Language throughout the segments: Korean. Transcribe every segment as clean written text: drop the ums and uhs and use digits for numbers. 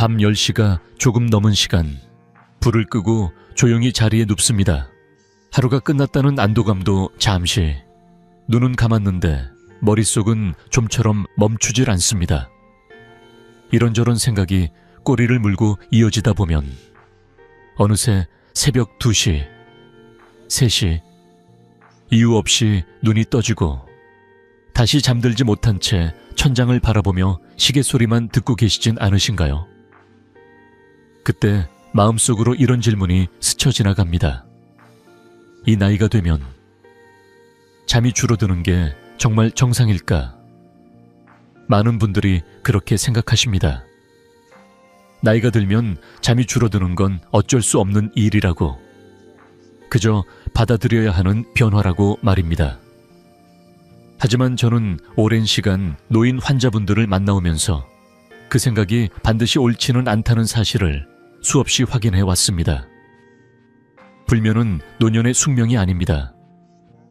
밤 10시가 조금 넘은 시간, 불을 끄고 조용히 자리에 눕습니다. 하루가 끝났다는 안도감도 잠시. 눈은 감았는데 머릿속은 좀처럼 멈추질 않습니다. 이런저런 생각이 꼬리를 물고 이어지다 보면 어느새 새벽 2시, 3시, 이유 없이 눈이 떠지고 다시 잠들지 못한 채 천장을 바라보며 시계 소리만 듣고 계시진 않으신가요? 그때 마음속으로 이런 질문이 스쳐 지나갑니다. 이 나이가 되면 잠이 줄어드는 게 정말 정상일까? 많은 분들이 그렇게 생각하십니다. 나이가 들면 잠이 줄어드는 건 어쩔 수 없는 일이라고, 그저 받아들여야 하는 변화라고 말입니다. 하지만 저는 오랜 시간 노인 환자분들을 만나오면서 그 생각이 반드시 옳지는 않다는 사실을 수없이 확인해 왔습니다. 불면은 노년의 숙명이 아닙니다.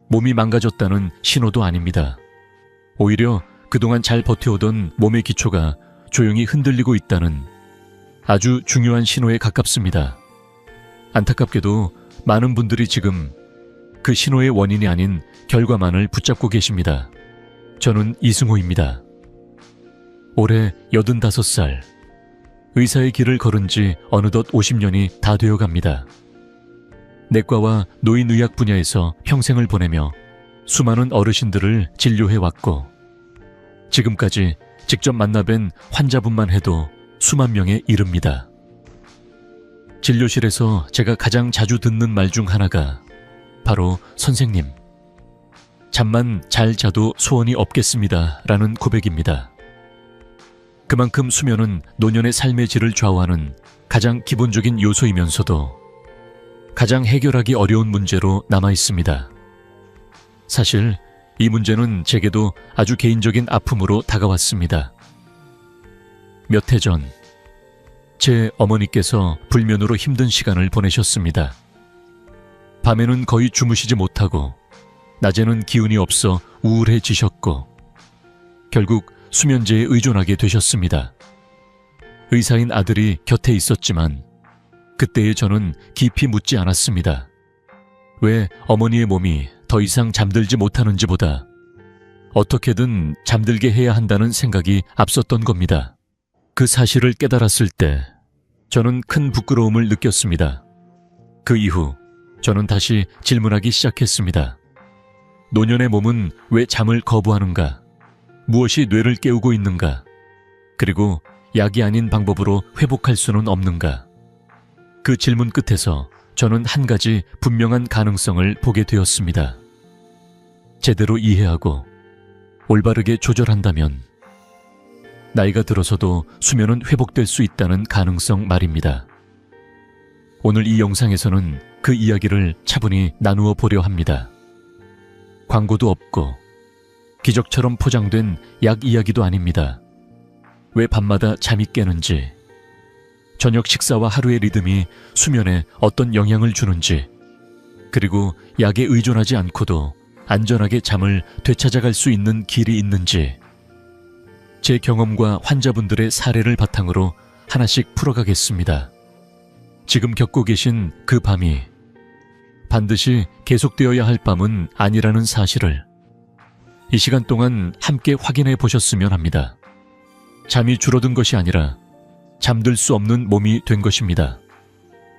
몸이 망가졌다는 신호도 아닙니다. 오히려 그동안 잘 버텨오던 몸의 기초가 조용히 흔들리고 있다는 아주 중요한 신호에 가깝습니다. 안타깝게도 많은 분들이 지금 그 신호의 원인이 아닌 결과만을 붙잡고 계십니다. 저는 이승호입니다. 올해 85살, 의사의 길을 걸은 지 어느덧 50년이 다 되어갑니다. 내과와 노인의학 분야에서 평생을 보내며 수많은 어르신들을 진료해왔고, 지금까지 직접 만나뵌 환자분만 해도 수만 명에 이릅니다. 진료실에서 제가 가장 자주 듣는 말 중 하나가 바로 선생님, 잠만 잘 자도 소원이 없겠습니다 라는 고백입니다. 그만큼 수면은 노년의 삶의 질을 좌우하는 가장 기본적인 요소이면서도 가장 해결하기 어려운 문제로 남아 있습니다. 사실 이 문제는 제게도 아주 개인적인 아픔으로 다가왔습니다. 몇 해 전, 제 어머니께서 불면으로 힘든 시간을 보내셨습니다. 밤에는 거의 주무시지 못하고 낮에는 기운이 없어 우울해지셨고 결국 수면제에 의존하게 되셨습니다. 의사인 아들이 곁에 있었지만 그때의 저는 깊이 묻지 않았습니다. 왜 어머니의 몸이 더 이상 잠들지 못하는지보다 어떻게든 잠들게 해야 한다는 생각이 앞섰던 겁니다. 그 사실을 깨달았을 때 저는 큰 부끄러움을 느꼈습니다. 그 이후 저는 다시 질문하기 시작했습니다. 노년의 몸은 왜 잠을 거부하는가? 무엇이 뇌를 깨우고 있는가? 그리고 약이 아닌 방법으로 회복할 수는 없는가? 그 질문 끝에서 저는 한 가지 분명한 가능성을 보게 되었습니다. 제대로 이해하고 올바르게 조절한다면 나이가 들어서도 수면은 회복될 수 있다는 가능성 말입니다. 오늘 이 영상에서는 그 이야기를 차분히 나누어 보려 합니다. 광고도 없고 기적처럼 포장된 약 이야기도 아닙니다. 왜 밤마다 잠이 깨는지, 저녁 식사와 하루의 리듬이 수면에 어떤 영향을 주는지, 그리고 약에 의존하지 않고도 안전하게 잠을 되찾아갈 수 있는 길이 있는지, 제 경험과 환자분들의 사례를 바탕으로 하나씩 풀어가겠습니다. 지금 겪고 계신 그 밤이 반드시 계속되어야 할 밤은 아니라는 사실을 이 시간 동안 함께 확인해 보셨으면 합니다. 잠이 줄어든 것이 아니라 잠들 수 없는 몸이 된 것입니다.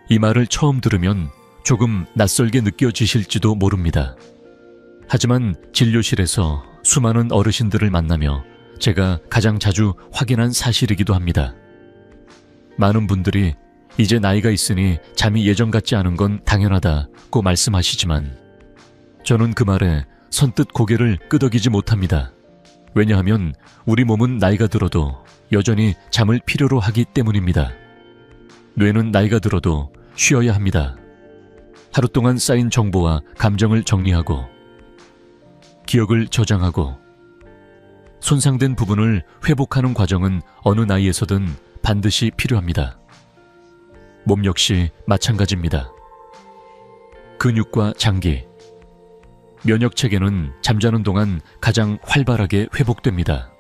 이 말을 처음 들으면 조금 낯설게 느껴지실지도 모릅니다. 하지만 진료실에서 수많은 어르신들을 만나며 제가 가장 자주 확인한 사실이기도 합니다. 많은 분들이 이제 나이가 있으니 잠이 예전 같지 않은 건 당연하다고 말씀하시지만 저는 그 말에 선뜻 고개를 끄덕이지 못합니다. 왜냐하면 우리 몸은 나이가 들어도 여전히 잠을 필요로 하기 때문입니다. 뇌는 나이가 들어도 쉬어야 합니다. 하루 동안 쌓인 정보와 감정을 정리하고 기억을 저장하고 손상된 부분을 회복하는 과정은 어느 나이에서든 반드시 필요합니다. 몸 역시 마찬가지입니다. 근육과 장기, 면역체계는 잠자는 동안 가장 활발하게 회복됩니다.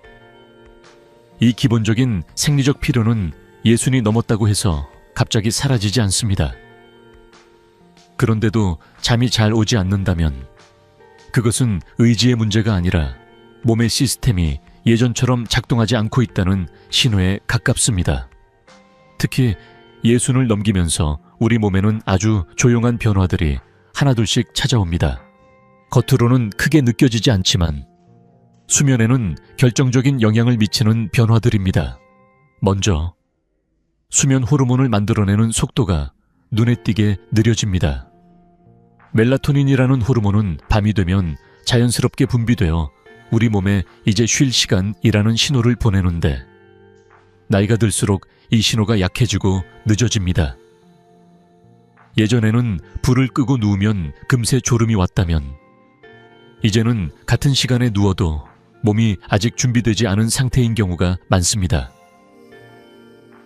이 기본적인 생리적 필요는 예순이 넘었다고 해서 갑자기 사라지지 않습니다. 그런데도 잠이 잘 오지 않는다면 그것은 의지의 문제가 아니라 몸의 시스템이 예전처럼 작동하지 않고 있다는 신호에 가깝습니다. 특히 예순을 넘기면서 우리 몸에는 아주 조용한 변화들이 하나둘씩 찾아옵니다. 겉으로는 크게 느껴지지 않지만 수면에는 결정적인 영향을 미치는 변화들입니다. 먼저 수면 호르몬을 만들어내는 속도가 눈에 띄게 느려집니다. 멜라토닌이라는 호르몬은 밤이 되면 자연스럽게 분비되어 우리 몸에 이제 쉴 시간이라는 신호를 보내는데 나이가 들수록 이 신호가 약해지고 늦어집니다. 예전에는 불을 끄고 누우면 금세 졸음이 왔다면 이제는 같은 시간에 누워도 몸이 아직 준비되지 않은 상태인 경우가 많습니다.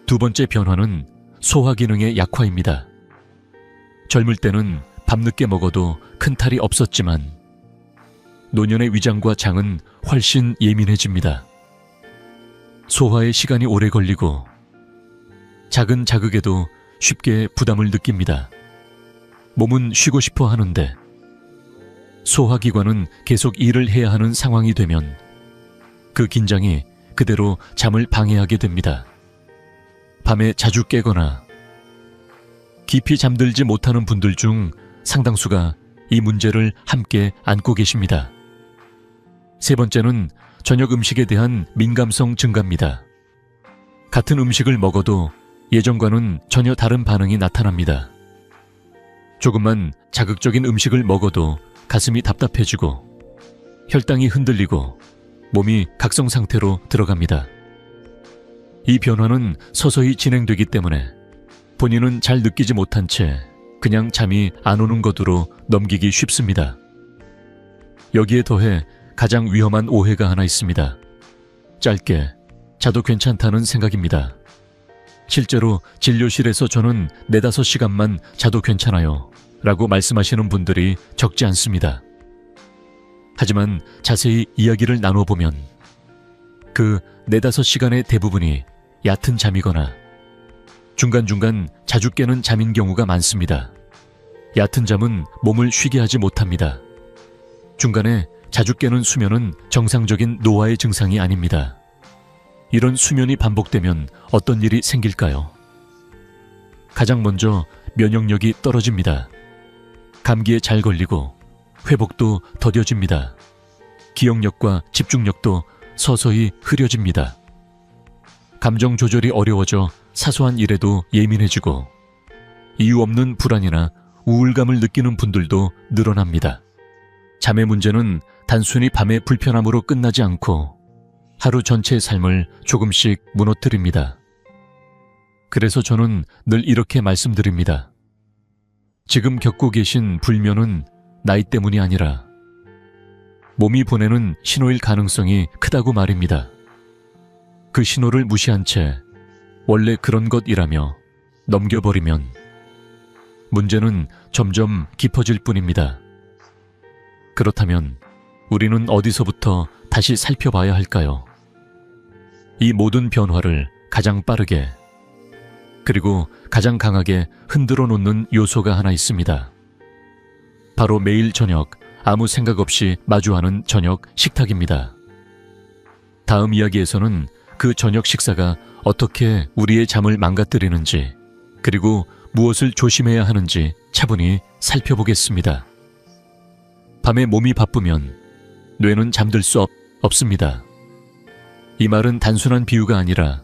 두 번째 변화는 소화 기능의 약화입니다. 젊을 때는 밤늦게 먹어도 큰 탈이 없었지만 노년의 위장과 장은 훨씬 예민해집니다. 소화에 시간이 오래 걸리고 작은 자극에도 쉽게 부담을 느낍니다. 몸은 쉬고 싶어 하는데 소화기관은 계속 일을 해야 하는 상황이 되면 그 긴장이 그대로 잠을 방해하게 됩니다. 밤에 자주 깨거나 깊이 잠들지 못하는 분들 중 상당수가 이 문제를 함께 안고 계십니다. 세 번째는 저녁 음식에 대한 민감성 증가입니다. 같은 음식을 먹어도 예전과는 전혀 다른 반응이 나타납니다. 조금만 자극적인 음식을 먹어도 가슴이 답답해지고 혈당이 흔들리고 몸이 각성 상태로 들어갑니다. 이 변화는 서서히 진행되기 때문에 본인은 잘 느끼지 못한 채 그냥 잠이 안 오는 것으로 넘기기 쉽습니다. 여기에 더해 가장 위험한 오해가 하나 있습니다. 짧게 자도 괜찮다는 생각입니다. 실제로 진료실에서 저는 4-5시간만 자도 괜찮아요 라고 말씀하시는 분들이 적지 않습니다. 하지만 자세히 이야기를 나눠보면 그 4-5시간의 대부분이 얕은 잠이거나 중간중간 자주 깨는 잠인 경우가 많습니다. 얕은 잠은 몸을 쉬게 하지 못합니다. 중간에 자주 깨는 수면은 정상적인 노화의 증상이 아닙니다. 이런 수면이 반복되면 어떤 일이 생길까요? 가장 먼저 면역력이 떨어집니다. 감기에 잘 걸리고 회복도 더뎌집니다. 기억력과 집중력도 서서히 흐려집니다. 감정 조절이 어려워져 사소한 일에도 예민해지고 이유 없는 불안이나 우울감을 느끼는 분들도 늘어납니다. 잠의 문제는 단순히 밤의 불편함으로 끝나지 않고 하루 전체의 삶을 조금씩 무너뜨립니다. 그래서 저는 늘 이렇게 말씀드립니다. 지금 겪고 계신 불면은 나이 때문이 아니라 몸이 보내는 신호일 가능성이 크다고 말입니다. 그 신호를 무시한 채 원래 그런 것이라며 넘겨버리면 문제는 점점 깊어질 뿐입니다. 그렇다면 우리는 어디서부터 다시 살펴봐야 할까요? 이 모든 변화를 가장 빠르게 그리고 가장 강하게 흔들어 놓는 요소가 하나 있습니다. 바로 매일 저녁 아무 생각 없이 마주하는 저녁 식탁입니다. 다음 이야기에서는 그 저녁 식사가 어떻게 우리의 잠을 망가뜨리는지 그리고 무엇을 조심해야 하는지 차분히 살펴보겠습니다. 밤에 몸이 바쁘면 뇌는 잠들 수 없습니다. 이 말은 단순한 비유가 아니라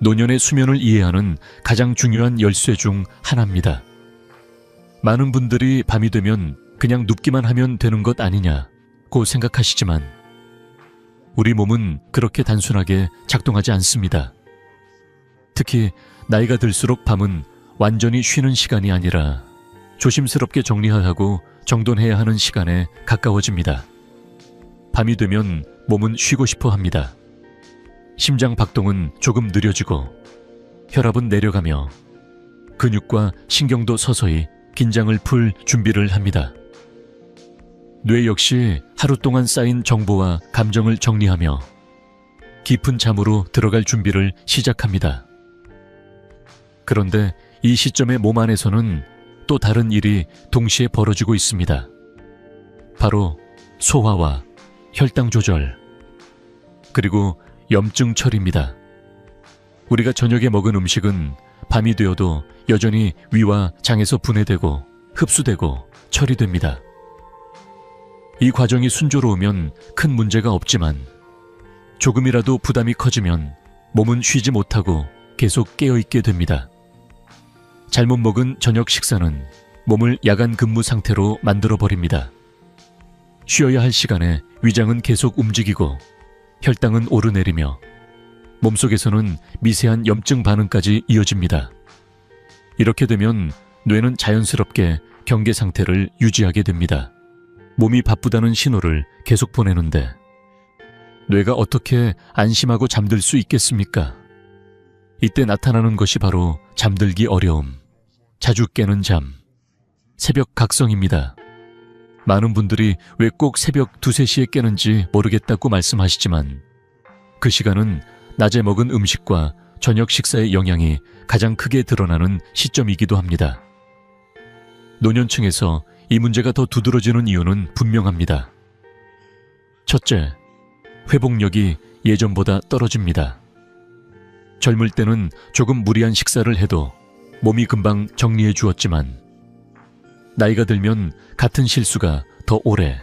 노년의 수면을 이해하는 가장 중요한 열쇠 중 하나입니다. 많은 분들이 밤이 되면 그냥 눕기만 하면 되는 것 아니냐고 생각하시지만 우리 몸은 그렇게 단순하게 작동하지 않습니다. 특히 나이가 들수록 밤은 완전히 쉬는 시간이 아니라 조심스럽게 정리하고 정돈해야 하는 시간에 가까워집니다. 밤이 되면 몸은 쉬고 싶어 합니다. 심장 박동은 조금 느려지고 혈압은 내려가며 근육과 신경도 서서히 긴장을 풀 준비를 합니다. 뇌 역시 하루 동안 쌓인 정보와 감정을 정리하며 깊은 잠으로 들어갈 준비를 시작합니다. 그런데 이 시점에 몸 안에서는 또 다른 일이 동시에 벌어지고 있습니다. 바로 소화와 혈당 조절, 그리고 염증 처리입니다. 우리가 저녁에 먹은 음식은 밤이 되어도 여전히 위와 장에서 분해되고 흡수되고 처리됩니다. 이 과정이 순조로우면 큰 문제가 없지만 조금이라도 부담이 커지면 몸은 쉬지 못하고 계속 깨어있게 됩니다. 잘못 먹은 저녁 식사는 몸을 야간 근무 상태로 만들어버립니다. 쉬어야 할 시간에 위장은 계속 움직이고 혈당은 오르내리며 몸속에서는 미세한 염증 반응까지 이어집니다. 이렇게 되면 뇌는 자연스럽게 경계 상태를 유지하게 됩니다. 몸이 바쁘다는 신호를 계속 보내는데 뇌가 어떻게 안심하고 잠들 수 있겠습니까? 이때 나타나는 것이 바로 잠들기 어려움, 자주 깨는 잠, 새벽 각성입니다. 많은 분들이 왜 꼭 새벽 2, 3시에 깨는지 모르겠다고 말씀하시지만 그 시간은 낮에 먹은 음식과 저녁 식사의 영향이 가장 크게 드러나는 시점이기도 합니다. 노년층에서 이 문제가 더 두드러지는 이유는 분명합니다. 첫째, 회복력이 예전보다 떨어집니다. 젊을 때는 조금 무리한 식사를 해도 몸이 금방 정리해 주었지만 나이가 들면 같은 실수가 더 오래,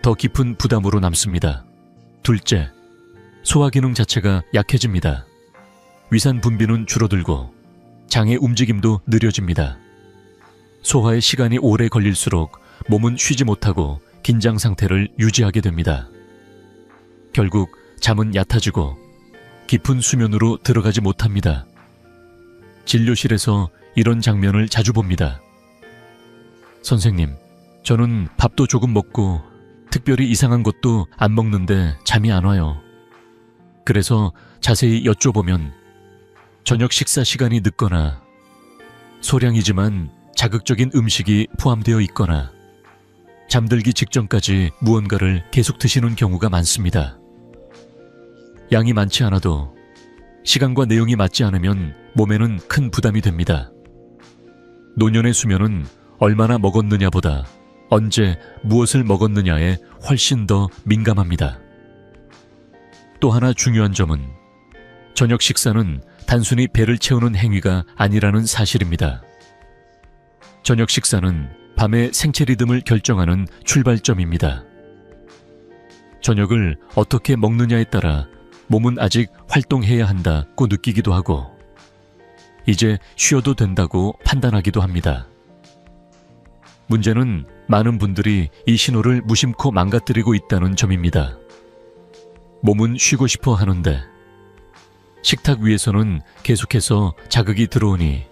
더 깊은 부담으로 남습니다. 둘째, 소화 기능 자체가 약해집니다. 위산 분비는 줄어들고 장의 움직임도 느려집니다. 소화에 시간이 오래 걸릴수록 몸은 쉬지 못하고 긴장 상태를 유지하게 됩니다. 결국 잠은 얕아지고 깊은 수면으로 들어가지 못합니다. 진료실에서 이런 장면을 자주 봅니다. 선생님, 저는 밥도 조금 먹고 특별히 이상한 것도 안 먹는데 잠이 안 와요. 그래서 자세히 여쭤보면 저녁 식사 시간이 늦거나 소량이지만 자극적인 음식이 포함되어 있거나 잠들기 직전까지 무언가를 계속 드시는 경우가 많습니다. 양이 많지 않아도 시간과 내용이 맞지 않으면 몸에는 큰 부담이 됩니다. 노년의 수면은 얼마나 먹었느냐보다 언제 무엇을 먹었느냐에 훨씬 더 민감합니다. 또 하나 중요한 점은 저녁 식사는 단순히 배를 채우는 행위가 아니라는 사실입니다. 저녁 식사는 밤의 생체 리듬을 결정하는 출발점입니다. 저녁을 어떻게 먹느냐에 따라 몸은 아직 활동해야 한다고 느끼기도 하고 이제 쉬어도 된다고 판단하기도 합니다. 문제는 많은 분들이 이 신호를 무심코 망가뜨리고 있다는 점입니다. 몸은 쉬고 싶어 하는데 식탁 위에서는 계속해서 자극이 들어오니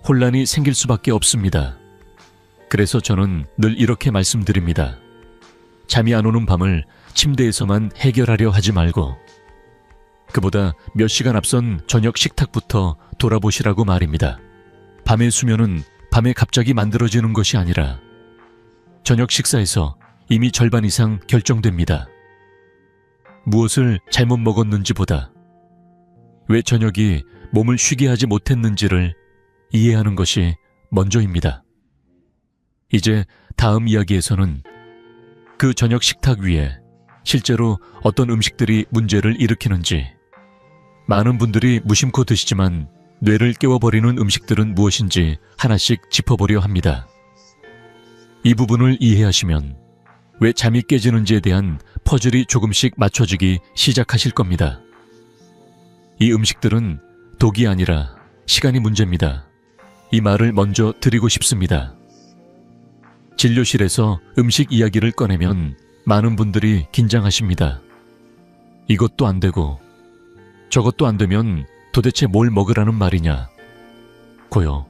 혼란이 생길 수밖에 없습니다. 그래서 저는 늘 이렇게 말씀드립니다. 잠이 안 오는 밤을 침대에서만 해결하려 하지 말고 그보다 몇 시간 앞선 저녁 식탁부터 돌아보시라고 말입니다. 밤의 수면은 밤에 갑자기 만들어지는 것이 아니라 저녁 식사에서 이미 절반 이상 결정됩니다. 무엇을 잘못 먹었는지보다 왜 저녁이 몸을 쉬게 하지 못했는지를 이해하는 것이 먼저입니다. 이제 다음 이야기에서는 그 저녁 식탁 위에 실제로 어떤 음식들이 문제를 일으키는지, 많은 분들이 무심코 드시지만 뇌를 깨워버리는 음식들은 무엇인지 하나씩 짚어보려 합니다. 이 부분을 이해하시면 왜 잠이 깨지는지에 대한 퍼즐이 조금씩 맞춰지기 시작하실 겁니다. 이 음식들은 독이 아니라 시간이 문제입니다. 이 말을 먼저 드리고 싶습니다. 진료실에서 음식 이야기를 꺼내면 많은 분들이 긴장하십니다. 이것도 안 되고 저것도 안 되면 도대체 뭘 먹으라는 말이냐 고요.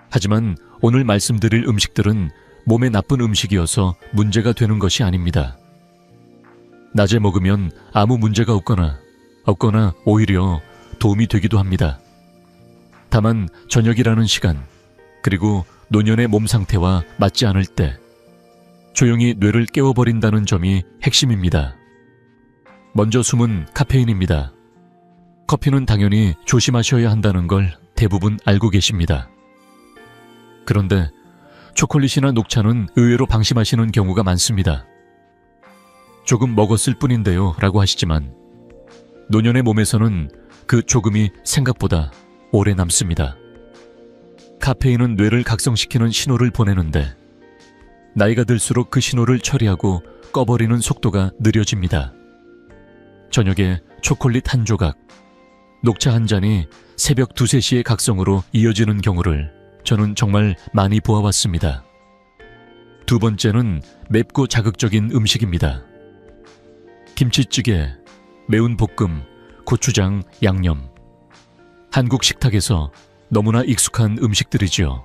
하지만 오늘 말씀드릴 음식들은 몸에 나쁜 음식이어서 문제가 되는 것이 아닙니다. 낮에 먹으면 아무 문제가 없거나 오히려 도움이 되기도 합니다. 다만 저녁이라는 시간, 그리고 노년의 몸 상태와 맞지 않을 때 조용히 뇌를 깨워버린다는 점이 핵심입니다. 먼저 숨은 카페인입니다. 커피는 당연히 조심하셔야 한다는 걸 대부분 알고 계십니다. 그런데 초콜릿이나 녹차는 의외로 방심하시는 경우가 많습니다. 조금 먹었을 뿐인데요 라고 하시지만 노년의 몸에서는 그 조금이 생각보다 오래 남습니다. 카페인은 뇌를 각성시키는 신호를 보내는데 나이가 들수록 그 신호를 처리하고 꺼버리는 속도가 느려집니다. 저녁에 초콜릿 한 조각, 녹차 한 잔이 새벽 2, 3시의 각성으로 이어지는 경우를 저는 정말 많이 보아왔습니다. 두 번째는 맵고 자극적인 음식입니다. 김치찌개, 매운 볶음, 고추장, 양념. 한국 식탁에서 너무나 익숙한 음식들이지요.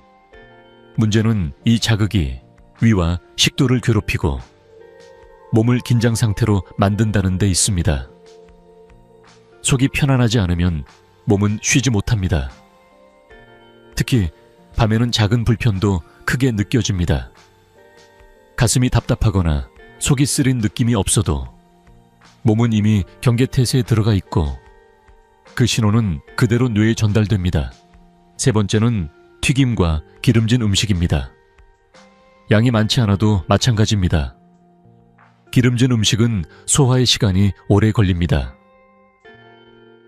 문제는 이 자극이 위와 식도를 괴롭히고 몸을 긴장 상태로 만든다는 데 있습니다. 속이 편안하지 않으면 몸은 쉬지 못합니다. 특히 밤에는 작은 불편도 크게 느껴집니다. 가슴이 답답하거나 속이 쓰린 느낌이 없어도 몸은 이미 경계태세에 들어가 있고 그 신호는 그대로 뇌에 전달됩니다. 세 번째는 튀김과 기름진 음식입니다. 양이 많지 않아도 마찬가지입니다. 기름진 음식은 소화의 시간이 오래 걸립니다.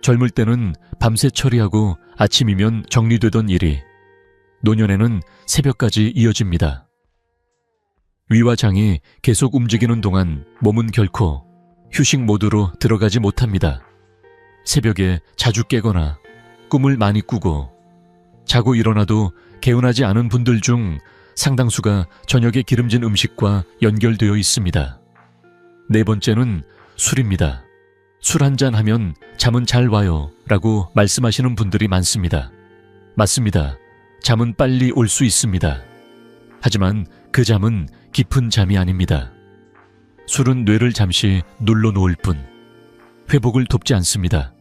젊을 때는 밤새 처리하고 아침이면 정리되던 일이 노년에는 새벽까지 이어집니다. 위와 장이 계속 움직이는 동안 몸은 결코 휴식 모드로 들어가지 못합니다. 새벽에 자주 깨거나 꿈을 많이 꾸고 자고 일어나도 개운하지 않은 분들 중 상당수가 저녁에 기름진 음식과 연결되어 있습니다. 네 번째는 술입니다. 술 한잔 하면 잠은 잘 와요 라고 말씀하시는 분들이 많습니다. 맞습니다. 잠은 빨리 올 수 있습니다. 하지만 그 잠은 깊은 잠이 아닙니다. 술은 뇌를 잠시 눌러놓을 뿐 회복을 돕지 않습니다.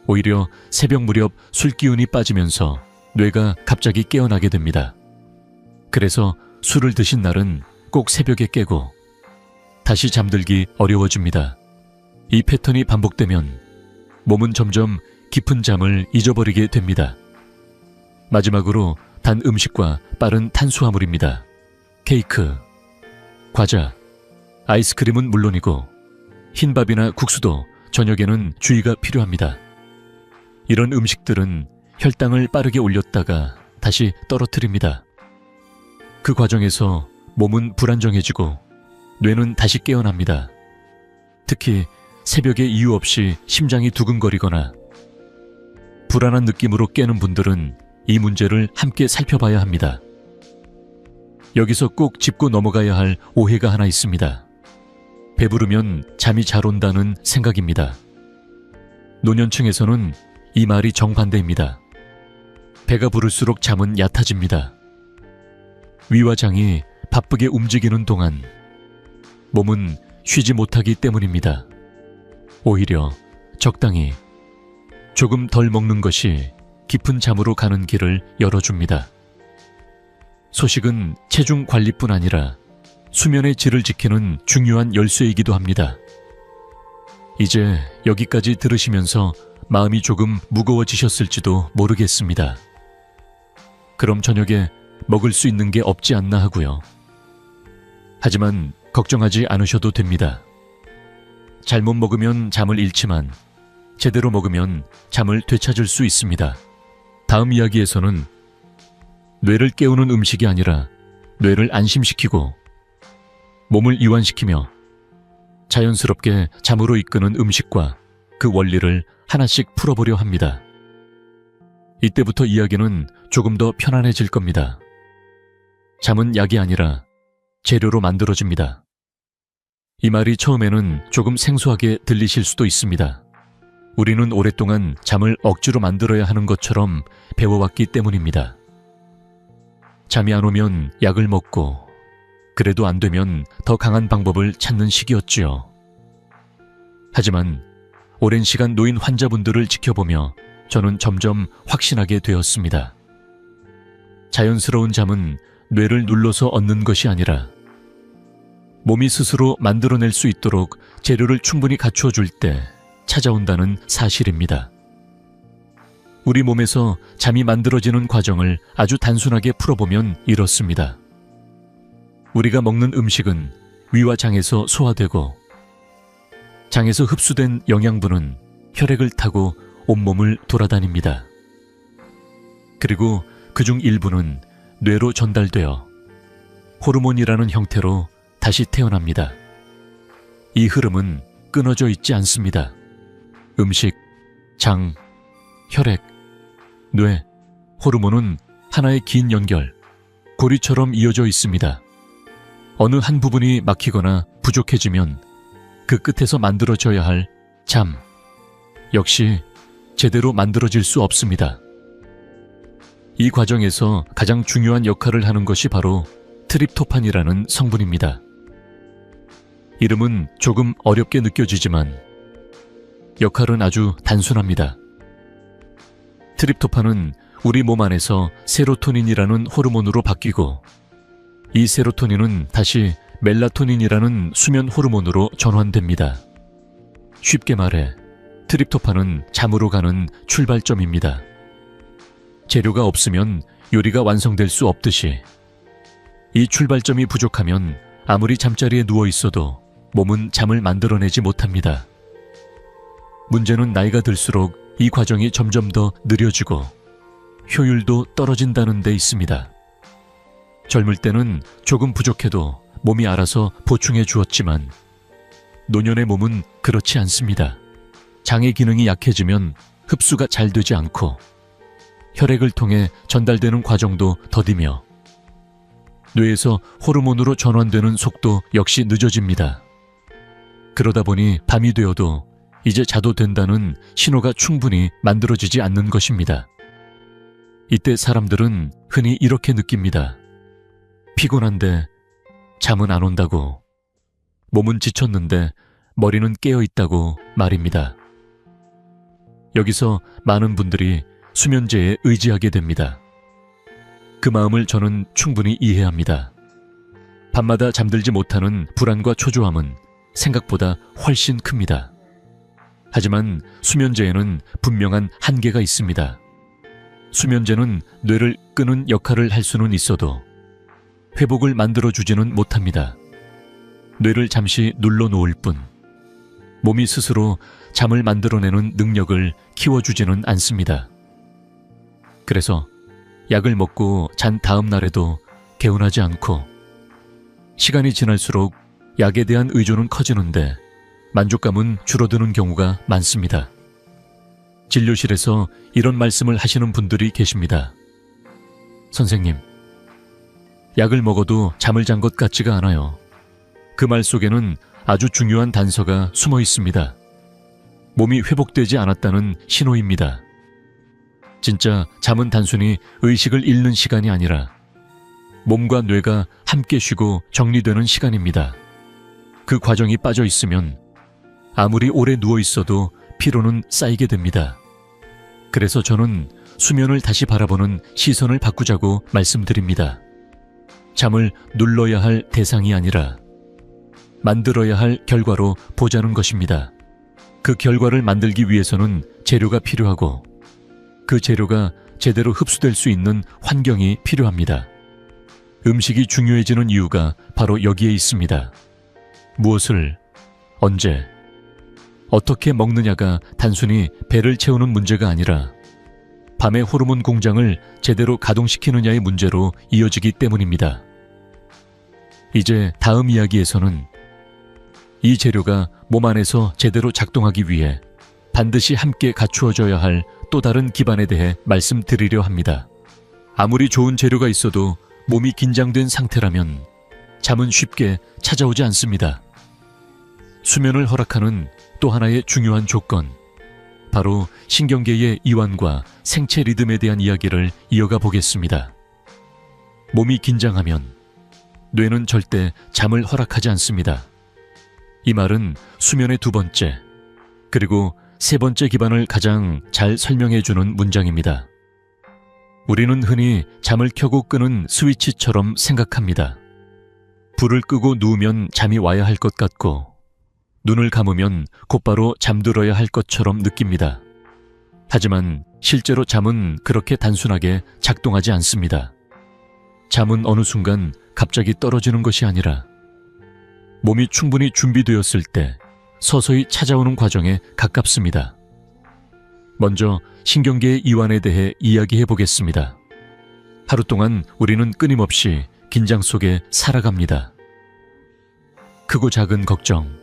오히려 새벽 무렵 술 기운이 빠지면서 뇌가 갑자기 깨어나게 됩니다. 그래서 술을 드신 날은 꼭 새벽에 깨고 다시 잠들기 어려워집니다. 이 패턴이 반복되면 몸은 점점 깊은 잠을 잊어버리게 됩니다. 마지막으로 단 음식과 빠른 탄수화물입니다. 케이크, 과자, 아이스크림은 물론이고 흰밥이나 국수도 저녁에는 주의가 필요합니다. 이런 음식들은 혈당을 빠르게 올렸다가 다시 떨어뜨립니다. 그 과정에서 몸은 불안정해지고 뇌는 다시 깨어납니다. 특히 새벽에 이유 없이 심장이 두근거리거나 불안한 느낌으로 깨는 분들은 이 문제를 함께 살펴봐야 합니다. 여기서 꼭 짚고 넘어가야 할 오해가 하나 있습니다. 배부르면 잠이 잘 온다는 생각입니다. 노년층에서는 이 말이 정반대입니다. 배가 부를수록 잠은 얕아집니다. 위와 장이 바쁘게 움직이는 동안 몸은 쉬지 못하기 때문입니다. 오히려 적당히 조금 덜 먹는 것이 깊은 잠으로 가는 길을 열어줍니다. 소식은 체중 관리뿐 아니라 수면의 질을 지키는 중요한 열쇠이기도 합니다. 이제 여기까지 들으시면서 마음이 조금 무거워지셨을지도 모르겠습니다. 그럼 저녁에 먹을 수 있는 게 없지 않나 하고요. 하지만 걱정하지 않으셔도 됩니다. 잘못 먹으면 잠을 잃지만 제대로 먹으면 잠을 되찾을 수 있습니다. 다음 이야기에서는 뇌를 깨우는 음식이 아니라 뇌를 안심시키고 몸을 이완시키며 자연스럽게 잠으로 이끄는 음식과 그 원리를 하나씩 풀어보려 합니다. 이때부터 이야기는 조금 더 편안해질 겁니다. 잠은 약이 아니라 재료로 만들어집니다. 이 말이 처음에는 조금 생소하게 들리실 수도 있습니다. 우리는 오랫동안 잠을 억지로 만들어야 하는 것처럼 배워왔기 때문입니다. 잠이 안 오면 약을 먹고 그래도 안 되면 더 강한 방법을 찾는 시기였지요. 하지만 오랜 시간 노인 환자분들을 지켜보며 저는 점점 확신하게 되었습니다. 자연스러운 잠은 뇌를 눌러서 얻는 것이 아니라 몸이 스스로 만들어낼 수 있도록 재료를 충분히 갖추어 줄 때 찾아온다는 사실입니다. 우리 몸에서 잠이 만들어지는 과정을 아주 단순하게 풀어보면 이렇습니다. 우리가 먹는 음식은 위와 장에서 소화되고 장에서 흡수된 영양분은 혈액을 타고 온몸을 돌아다닙니다. 그리고 그중 일부는 뇌로 전달되어 호르몬이라는 형태로 다시 태어납니다. 이 흐름은 끊어져 있지 않습니다. 음식, 장, 혈액, 뇌, 호르몬은 하나의 긴 연결, 고리처럼 이어져 있습니다. 어느 한 부분이 막히거나 부족해지면 그 끝에서 만들어져야 할 잠 역시 제대로 만들어질 수 없습니다. 이 과정에서 가장 중요한 역할을 하는 것이 바로 트립토판이라는 성분입니다. 이름은 조금 어렵게 느껴지지만 역할은 아주 단순합니다. 트립토판은 우리 몸 안에서 세로토닌이라는 호르몬으로 바뀌고 이 세로토닌은 다시 멜라토닌이라는 수면 호르몬으로 전환됩니다. 쉽게 말해 트립토판은 잠으로 가는 출발점입니다. 재료가 없으면 요리가 완성될 수 없듯이 이 출발점이 부족하면 아무리 잠자리에 누워 있어도 몸은 잠을 만들어내지 못합니다. 문제는 나이가 들수록 이 과정이 점점 더 느려지고 효율도 떨어진다는 데 있습니다. 젊을 때는 조금 부족해도 몸이 알아서 보충해 주었지만 노년의 몸은 그렇지 않습니다. 장의 기능이 약해지면 흡수가 잘 되지 않고 혈액을 통해 전달되는 과정도 더디며 뇌에서 호르몬으로 전환되는 속도 역시 늦어집니다. 그러다 보니 밤이 되어도 이제 자도 된다는 신호가 충분히 만들어지지 않는 것입니다. 이때 사람들은 흔히 이렇게 느낍니다. 피곤한데 잠은 안 온다고, 몸은 지쳤는데 머리는 깨어 있다고 말입니다. 여기서 많은 분들이 수면제에 의지하게 됩니다. 그 마음을 저는 충분히 이해합니다. 밤마다 잠들지 못하는 불안과 초조함은 생각보다 훨씬 큽니다. 하지만 수면제에는 분명한 한계가 있습니다. 수면제는 뇌를 끄는 역할을 할 수는 있어도 회복을 만들어주지는 못합니다. 뇌를 잠시 눌러놓을 뿐 몸이 스스로 잠을 만들어내는 능력을 키워주지는 않습니다. 그래서 약을 먹고 잔 다음 날에도 개운하지 않고 시간이 지날수록 약에 대한 의존은 커지는데 만족감은 줄어드는 경우가 많습니다. 진료실에서 이런 말씀을 하시는 분들이 계십니다. 선생님, 약을 먹어도 잠을 잔 것 같지가 않아요. 그 말 속에는 아주 중요한 단서가 숨어 있습니다. 몸이 회복되지 않았다는 신호입니다. 진짜 잠은 단순히 의식을 잃는 시간이 아니라 몸과 뇌가 함께 쉬고 정리되는 시간입니다. 그 과정이 빠져 있으면 아무리 오래 누워 있어도 피로는 쌓이게 됩니다. 그래서 저는 수면을 다시 바라보는 시선을 바꾸자고 말씀드립니다. 잠을 눌러야 할 대상이 아니라 만들어야 할 결과로 보자는 것입니다. 그 결과를 만들기 위해서는 재료가 필요하고 그 재료가 제대로 흡수될 수 있는 환경이 필요합니다. 음식이 중요해지는 이유가 바로 여기에 있습니다. 무엇을, 언제, 어떻게 먹느냐가 단순히 배를 채우는 문제가 아니라 밤의 호르몬 공장을 제대로 가동시키느냐의 문제로 이어지기 때문입니다. 이제 다음 이야기에서는 이 재료가 몸 안에서 제대로 작동하기 위해 반드시 함께 갖추어져야 할 또 다른 기반에 대해 말씀드리려 합니다. 아무리 좋은 재료가 있어도 몸이 긴장된 상태라면 잠은 쉽게 찾아오지 않습니다. 수면을 허락하는 또 하나의 중요한 조건, 바로 신경계의 이완과 생체 리듬에 대한 이야기를 이어가 보겠습니다. 몸이 긴장하면 뇌는 절대 잠을 허락하지 않습니다. 이 말은 수면의 두 번째, 그리고 세 번째 기반을 가장 잘 설명해주는 문장입니다. 우리는 흔히 잠을 켜고 끄는 스위치처럼 생각합니다. 불을 끄고 누우면 잠이 와야 할 것 같고 눈을 감으면 곧바로 잠들어야 할 것처럼 느낍니다. 하지만 실제로 잠은 그렇게 단순하게 작동하지 않습니다. 잠은 어느 순간 갑자기 떨어지는 것이 아니라 몸이 충분히 준비되었을 때 서서히 찾아오는 과정에 가깝습니다. 먼저 신경계의 이완에 대해 이야기해 보겠습니다. 하루 동안 우리는 끊임없이 긴장 속에 살아갑니다. 크고 작은 걱정,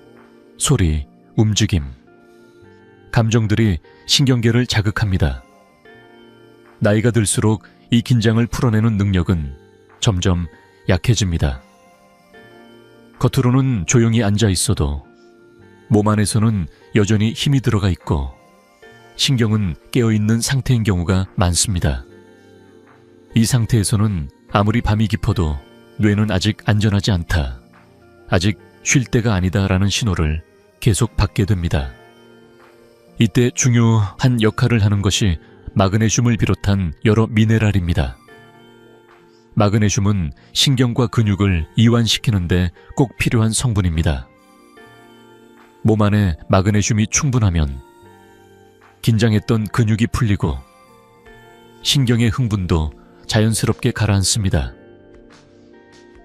소리, 움직임, 감정들이 신경계를 자극합니다. 나이가 들수록 이 긴장을 풀어내는 능력은 점점 약해집니다. 겉으로는 조용히 앉아 있어도 몸 안에서는 여전히 힘이 들어가 있고 신경은 깨어있는 상태인 경우가 많습니다. 이 상태에서는 아무리 밤이 깊어도 뇌는 아직 안전하지 않다, 아직 쉴 때가 아니다라는 신호를 계속 받게 됩니다. 이때 중요한 역할을 하는 것이 마그네슘을 비롯한 여러 미네랄입니다. 마그네슘은 신경과 근육을 이완시키는 데 꼭 필요한 성분입니다. 몸 안에 마그네슘이 충분하면 긴장했던 근육이 풀리고 신경의 흥분도 자연스럽게 가라앉습니다.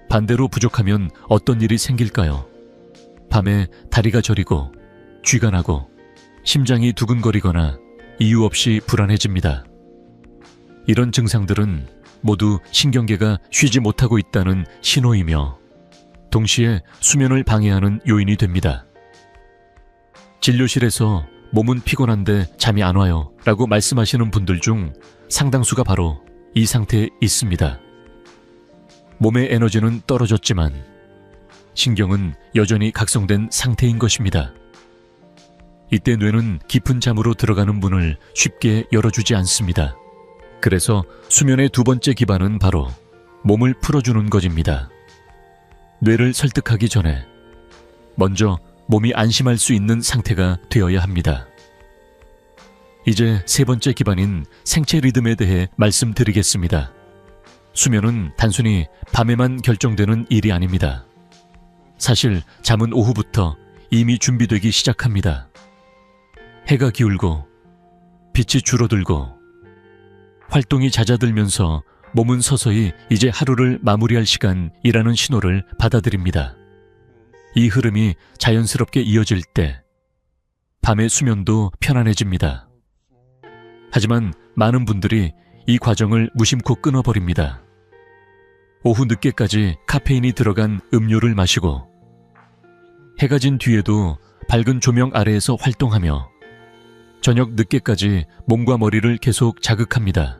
반대로 부족하면 어떤 일이 생길까요? 밤에 다리가 저리고 쥐가 나고 심장이 두근거리거나 이유 없이 불안해집니다. 이런 증상들은 모두 신경계가 쉬지 못하고 있다는 신호이며 동시에 수면을 방해하는 요인이 됩니다. 진료실에서 몸은 피곤한데 잠이 안 와요 라고 말씀하시는 분들 중 상당수가 바로 이 상태에 있습니다. 몸의 에너지는 떨어졌지만 신경은 여전히 각성된 상태인 것입니다. 이때 뇌는 깊은 잠으로 들어가는 문을 쉽게 열어주지 않습니다. 그래서 수면의 두 번째 기반은 바로 몸을 풀어주는 것입니다. 뇌를 설득하기 전에 먼저 몸이 안심할 수 있는 상태가 되어야 합니다. 이제 세 번째 기반인 생체 리듬에 대해 말씀드리겠습니다. 수면은 단순히 밤에만 결정되는 일이 아닙니다. 사실 잠은 오후부터 이미 준비되기 시작합니다. 해가 기울고 빛이 줄어들고 활동이 잦아들면서 몸은 서서히 이제 하루를 마무리할 시간이라는 신호를 받아들입니다. 이 흐름이 자연스럽게 이어질 때 밤의 수면도 편안해집니다. 하지만 많은 분들이 이 과정을 무심코 끊어버립니다. 오후 늦게까지 카페인이 들어간 음료를 마시고 해가 진 뒤에도 밝은 조명 아래에서 활동하며 저녁 늦게까지 몸과 머리를 계속 자극합니다.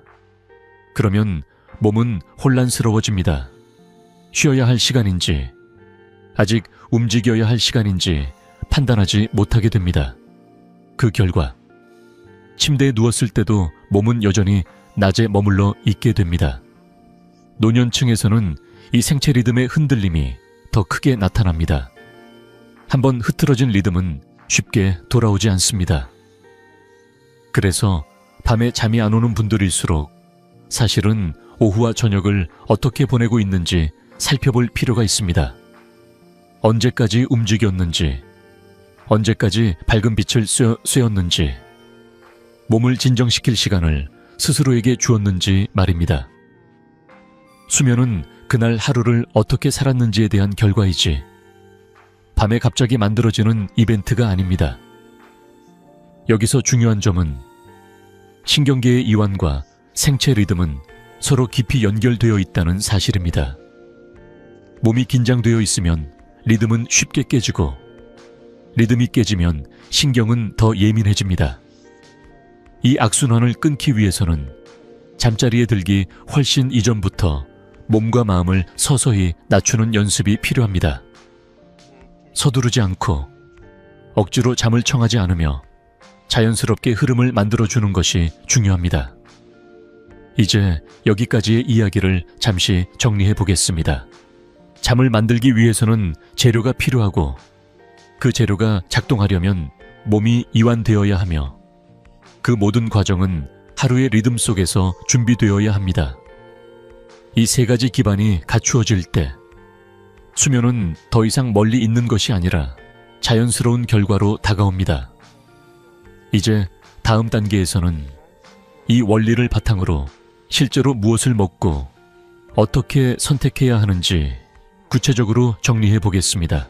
그러면 몸은 혼란스러워집니다. 쉬어야 할 시간인지 아직 움직여야 할 시간인지 판단하지 못하게 됩니다. 그 결과 침대에 누웠을 때도 몸은 여전히 낮에 머물러 있게 됩니다. 노년층에서는 이 생체 리듬의 흔들림이 더 크게 나타납니다. 한번 흐트러진 리듬은 쉽게 돌아오지 않습니다. 그래서 밤에 잠이 안 오는 분들일수록 사실은 오후와 저녁을 어떻게 보내고 있는지 살펴볼 필요가 있습니다. 언제까지 움직였는지, 언제까지 밝은 빛을 쐬었는지, 몸을 진정시킬 시간을 스스로에게 주었는지 말입니다. 수면은 그날 하루를 어떻게 살았는지에 대한 결과이지 밤에 갑자기 만들어지는 이벤트가 아닙니다. 여기서 중요한 점은 신경계의 이완과 생체 리듬은 서로 깊이 연결되어 있다는 사실입니다. 몸이 긴장되어 있으면 리듬은 쉽게 깨지고 리듬이 깨지면 신경은 더 예민해집니다. 이 악순환을 끊기 위해서는 잠자리에 들기 훨씬 이전부터 몸과 마음을 서서히 낮추는 연습이 필요합니다. 서두르지 않고 억지로 잠을 청하지 않으며 자연스럽게 흐름을 만들어주는 것이 중요합니다. 이제 여기까지의 이야기를 잠시 정리해 보겠습니다. 잠을 만들기 위해서는 재료가 필요하고 그 재료가 작동하려면 몸이 이완되어야 하며 그 모든 과정은 하루의 리듬 속에서 준비되어야 합니다. 이 세 가지 기반이 갖추어질 때 수면은 더 이상 멀리 있는 것이 아니라 자연스러운 결과로 다가옵니다. 이제 다음 단계에서는 이 원리를 바탕으로 실제로 무엇을 먹고 어떻게 선택해야 하는지 구체적으로 정리해 보겠습니다.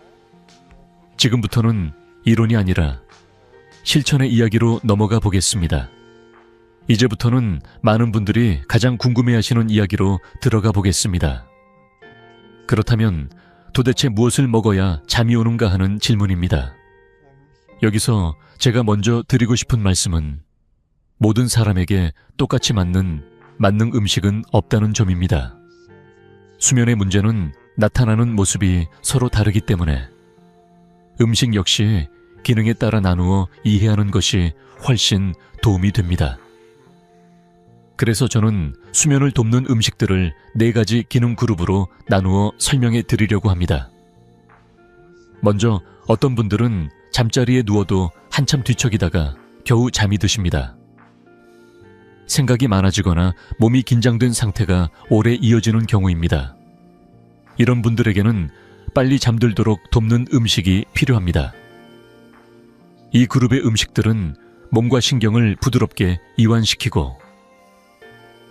지금부터는 이론이 아니라 실천의 이야기로 넘어가 보겠습니다. 이제부터는 많은 분들이 가장 궁금해하시는 이야기로 들어가 보겠습니다. 그렇다면 도대체 무엇을 먹어야 잠이 오는가 하는 질문입니다. 여기서 제가 먼저 드리고 싶은 말씀은 모든 사람에게 똑같이 맞는 만능 음식은 없다는 점입니다. 수면의 문제는 나타나는 모습이 서로 다르기 때문에 음식 역시 기능에 따라 나누어 이해하는 것이 훨씬 도움이 됩니다. 그래서 저는 수면을 돕는 음식들을 4가지 기능 그룹으로 나누어 설명해 드리려고 합니다. 먼저 어떤 분들은 잠자리에 누워도 한참 뒤척이다가 겨우 잠이 드십니다. 생각이 많아지거나 몸이 긴장된 상태가 오래 이어지는 경우입니다. 이런 분들에게는 빨리 잠들도록 돕는 음식이 필요합니다. 이 그룹의 음식들은 몸과 신경을 부드럽게 이완시키고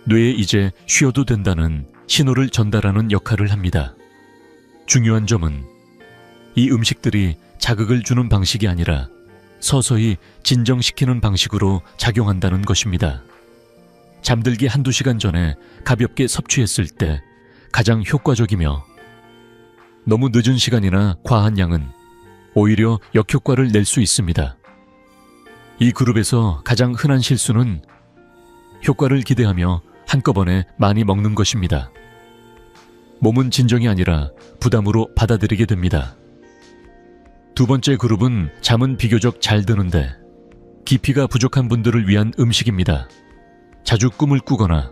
뇌에 이제 쉬어도 된다는 신호를 전달하는 역할을 합니다. 중요한 점은 이 음식들이 자극을 주는 방식이 아니라 서서히 진정시키는 방식으로 작용한다는 것입니다. 잠들기 1~2시간 전에 가볍게 섭취했을 때 가장 효과적이며 너무 늦은 시간이나 과한 양은 오히려 역효과를 낼 수 있습니다. 이 그룹에서 가장 흔한 실수는 효과를 기대하며 한꺼번에 많이 먹는 것입니다. 몸은 진정이 아니라 부담으로 받아들이게 됩니다. 두 번째 그룹은 잠은 비교적 잘 드는데 깊이가 부족한 분들을 위한 음식입니다. 자주 꿈을 꾸거나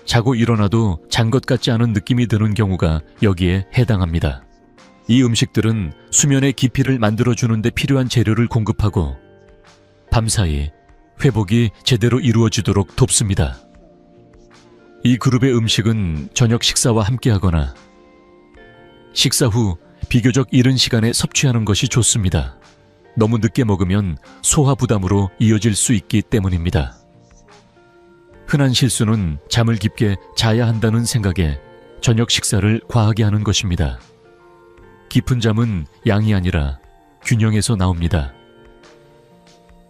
자고 일어나도 잔 것 같지 않은 느낌이 드는 경우가 여기에 해당합니다. 이 음식들은 수면의 깊이를 만들어주는 데 필요한 재료를 공급하고 밤사이 회복이 제대로 이루어지도록 돕습니다. 이 그룹의 음식은 저녁 식사와 함께하거나 식사 후 비교적 이른 시간에 섭취하는 것이 좋습니다. 너무 늦게 먹으면 소화 부담으로 이어질 수 있기 때문입니다. 흔한 실수는 잠을 깊게 자야 한다는 생각에 저녁 식사를 과하게 하는 것입니다. 깊은 잠은 양이 아니라 균형에서 나옵니다.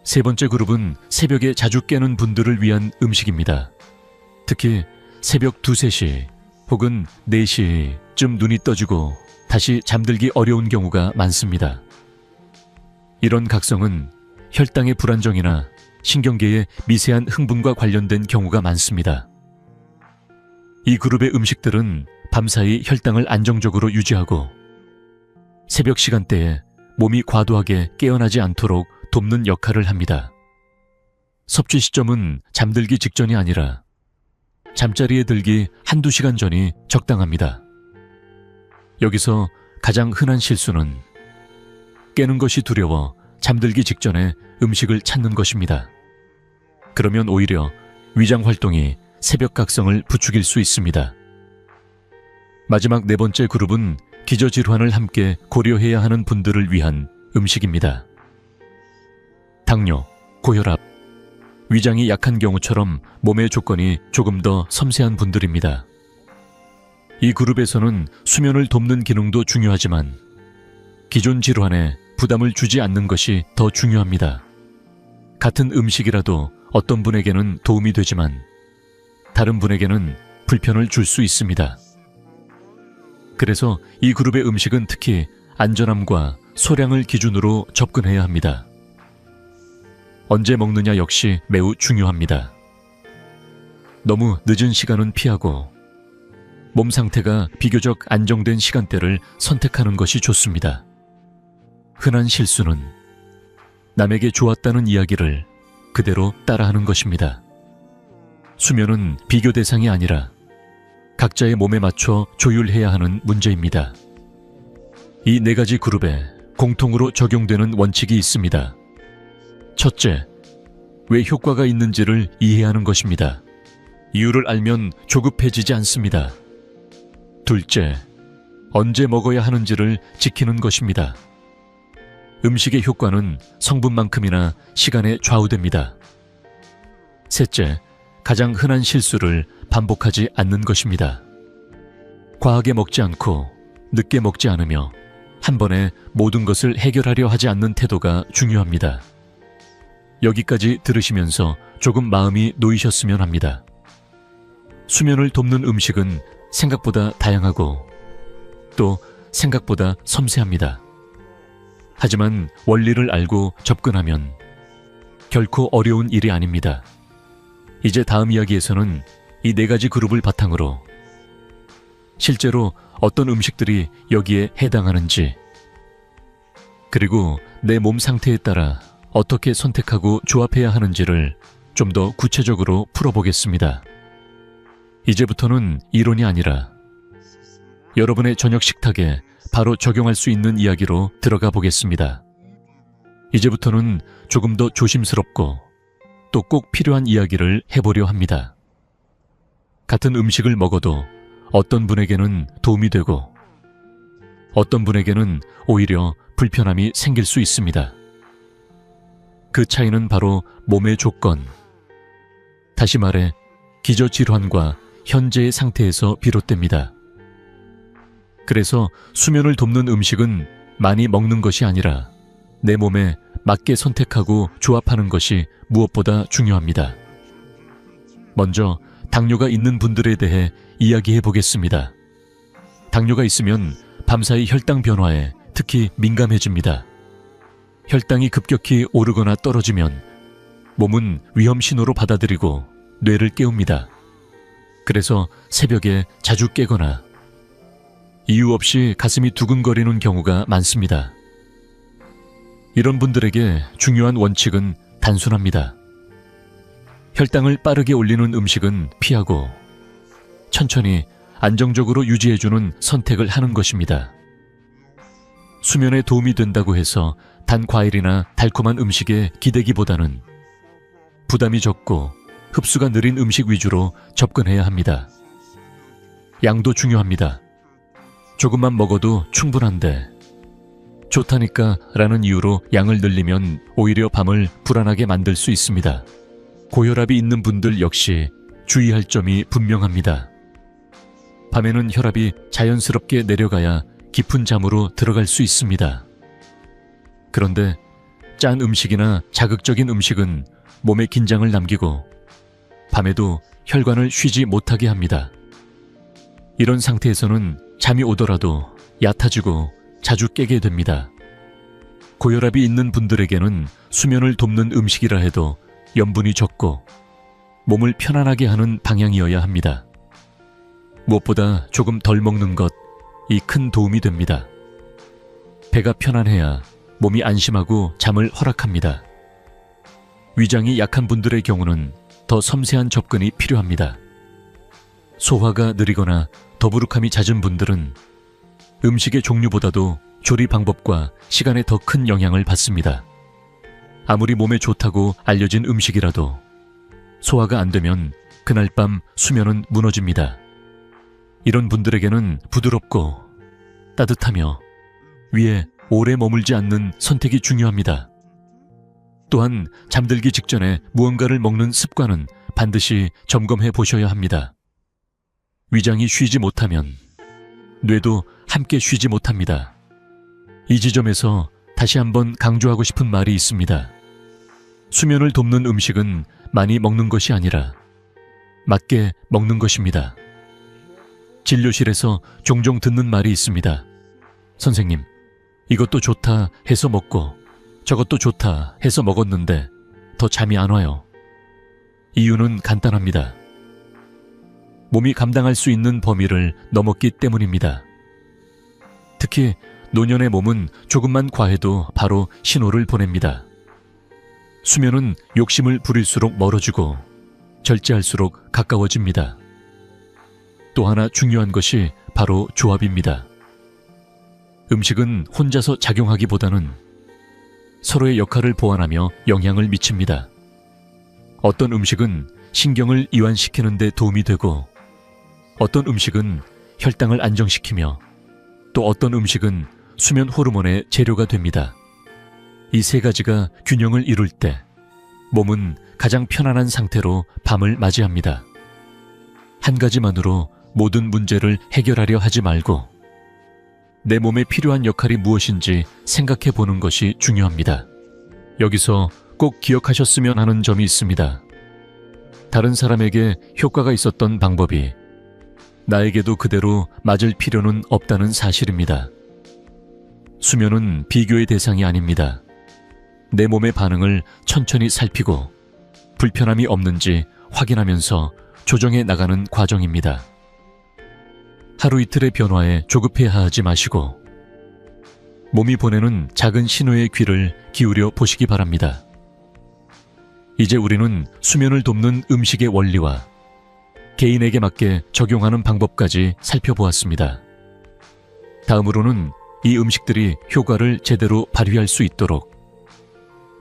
세 번째 그룹은 새벽에 자주 깨는 분들을 위한 음식입니다. 특히 새벽 2, 3시 혹은 4시쯤 눈이 떠지고 다시 잠들기 어려운 경우가 많습니다. 이런 각성은 혈당의 불안정이나 신경계의 미세한 흥분과 관련된 경우가 많습니다. 이 그룹의 음식들은 밤사이 혈당을 안정적으로 유지하고 새벽 시간대에 몸이 과도하게 깨어나지 않도록 돕는 역할을 합니다. 섭취 시점은 잠들기 직전이 아니라 잠자리에 들기 1~2시간 전이 적당합니다. 여기서 가장 흔한 실수는 깨는 것이 두려워 잠들기 직전에 음식을 찾는 것입니다. 그러면 오히려 위장 활동이 새벽 각성을 부추길 수 있습니다. 마지막 4번째 그룹은 기저질환을 함께 고려해야 하는 분들을 위한 음식입니다. 당뇨, 고혈압, 위장이 약한 경우처럼 몸의 조건이 조금 더 섬세한 분들입니다. 이 그룹에서는 수면을 돕는 기능도 중요하지만 기존 질환에 부담을 주지 않는 것이 더 중요합니다. 같은 음식이라도 어떤 분에게는 도움이 되지만 다른 분에게는 불편을 줄 수 있습니다. 그래서 이 그룹의 음식은 특히 안전함과 소량을 기준으로 접근해야 합니다. 언제 먹느냐 역시 매우 중요합니다. 너무 늦은 시간은 피하고 몸 상태가 비교적 안정된 시간대를 선택하는 것이 좋습니다. 흔한 실수는 남에게 좋았다는 이야기를 그대로 따라하는 것입니다. 수면은 비교 대상이 아니라 각자의 몸에 맞춰 조율해야 하는 문제입니다. 이 4가지 그룹에 공통으로 적용되는 원칙이 있습니다. 첫째, 왜 효과가 있는지를 이해하는 것입니다. 이유를 알면 조급해지지 않습니다. 둘째, 언제 먹어야 하는지를 지키는 것입니다. 음식의 효과는 성분만큼이나 시간에 좌우됩니다. 셋째, 가장 흔한 실수를 반복하지 않는 것입니다. 과하게 먹지 않고 늦게 먹지 않으며 한 번에 모든 것을 해결하려 하지 않는 태도가 중요합니다. 여기까지 들으시면서 조금 마음이 놓이셨으면 합니다. 수면을 돕는 음식은 생각보다 다양하고 또 생각보다 섬세합니다. 하지만 원리를 알고 접근하면 결코 어려운 일이 아닙니다. 이제 다음 이야기에서는 이 4가지 그룹을 바탕으로 실제로 어떤 음식들이 여기에 해당하는지, 그리고 내 몸 상태에 따라 어떻게 선택하고 조합해야 하는지를 좀 더 구체적으로 풀어보겠습니다. 이제부터는 이론이 아니라 여러분의 저녁 식탁에 바로 적용할 수 있는 이야기로 들어가 보겠습니다. 이제부터는 조금 더 조심스럽고 또 꼭 필요한 이야기를 해보려 합니다. 같은 음식을 먹어도 어떤 분에게는 도움이 되고 어떤 분에게는 오히려 불편함이 생길 수 있습니다. 그 차이는 바로 몸의 조건, 다시 말해 기저질환과 현재의 상태에서 비롯됩니다. 그래서 수면을 돕는 음식은 많이 먹는 것이 아니라 내 몸에 맞게 선택하고 조합하는 것이 무엇보다 중요합니다. 먼저 당뇨가 있는 분들에 대해 이야기해 보겠습니다. 당뇨가 있으면 밤사이 혈당 변화에 특히 민감해집니다. 혈당이 급격히 오르거나 떨어지면 몸은 위험 신호로 받아들이고 뇌를 깨웁니다. 그래서 새벽에 자주 깨거나 이유 없이 가슴이 두근거리는 경우가 많습니다. 이런 분들에게 중요한 원칙은 단순합니다. 혈당을 빠르게 올리는 음식은 피하고 천천히 안정적으로 유지해주는 선택을 하는 것입니다. 수면에 도움이 된다고 해서 단 과일이나 달콤한 음식에 기대기보다는 부담이 적고 흡수가 느린 음식 위주로 접근해야 합니다. 양도 중요합니다. 조금만 먹어도 충분한데 좋다니까 라는 이유로 양을 늘리면 오히려 밤을 불안하게 만들 수 있습니다. 고혈압이 있는 분들 역시 주의할 점이 분명합니다. 밤에는 혈압이 자연스럽게 내려가야 깊은 잠으로 들어갈 수 있습니다. 그런데 짠 음식이나 자극적인 음식은 몸에 긴장을 남기고 밤에도 혈관을 쉬지 못하게 합니다. 이런 상태에서는 잠이 오더라도 얕아지고 자주 깨게 됩니다. 고혈압이 있는 분들에게는 수면을 돕는 음식이라 해도 염분이 적고 몸을 편안하게 하는 방향이어야 합니다. 무엇보다 조금 덜 먹는 것, 이 큰 도움이 됩니다. 배가 편안해야 몸이 안심하고 잠을 허락합니다. 위장이 약한 분들의 경우는 더 섬세한 접근이 필요합니다. 소화가 느리거나 더부룩함이 잦은 분들은 음식의 종류보다도 조리 방법과 시간에 더 큰 영향을 받습니다. 아무리 몸에 좋다고 알려진 음식이라도 소화가 안 되면 그날 밤 수면은 무너집니다. 이런 분들에게는 부드럽고 따뜻하며 위에 오래 머물지 않는 선택이 중요합니다. 또한 잠들기 직전에 무언가를 먹는 습관은 반드시 점검해 보셔야 합니다. 위장이 쉬지 못하면 뇌도 함께 쉬지 못합니다. 이 지점에서 다시 한번 강조하고 싶은 말이 있습니다. 수면을 돕는 음식은 많이 먹는 것이 아니라 맞게 먹는 것입니다. 진료실에서 종종 듣는 말이 있습니다. 선생님, 이것도 좋다 해서 먹고 저것도 좋다 해서 먹었는데 더 잠이 안 와요. 이유는 간단합니다. 몸이 감당할 수 있는 범위를 넘었기 때문입니다. 특히 노년의 몸은 조금만 과해도 바로 신호를 보냅니다. 수면은 욕심을 부릴수록 멀어지고 절제할수록 가까워집니다. 또 하나 중요한 것이 바로 조합입니다. 음식은 혼자서 작용하기보다는 서로의 역할을 보완하며 영향을 미칩니다. 어떤 음식은 신경을 이완시키는 데 도움이 되고 어떤 음식은 혈당을 안정시키며 또 어떤 음식은 수면 호르몬의 재료가 됩니다. 이 3가지가 균형을 이룰 때 몸은 가장 편안한 상태로 밤을 맞이합니다. 한 가지만으로 모든 문제를 해결하려 하지 말고 내 몸에 필요한 역할이 무엇인지 생각해 보는 것이 중요합니다. 여기서 꼭 기억하셨으면 하는 점이 있습니다. 다른 사람에게 효과가 있었던 방법이 나에게도 그대로 맞을 필요는 없다는 사실입니다. 수면은 비교의 대상이 아닙니다. 내 몸의 반응을 천천히 살피고 불편함이 없는지 확인하면서 조정해 나가는 과정입니다. 하루 이틀의 변화에 조급해하지 마시고 몸이 보내는 작은 신호의 귀를 기울여 보시기 바랍니다. 이제 우리는 수면을 돕는 음식의 원리와 개인에게 맞게 적용하는 방법까지 살펴보았습니다. 다음으로는 이 음식들이 효과를 제대로 발휘할 수 있도록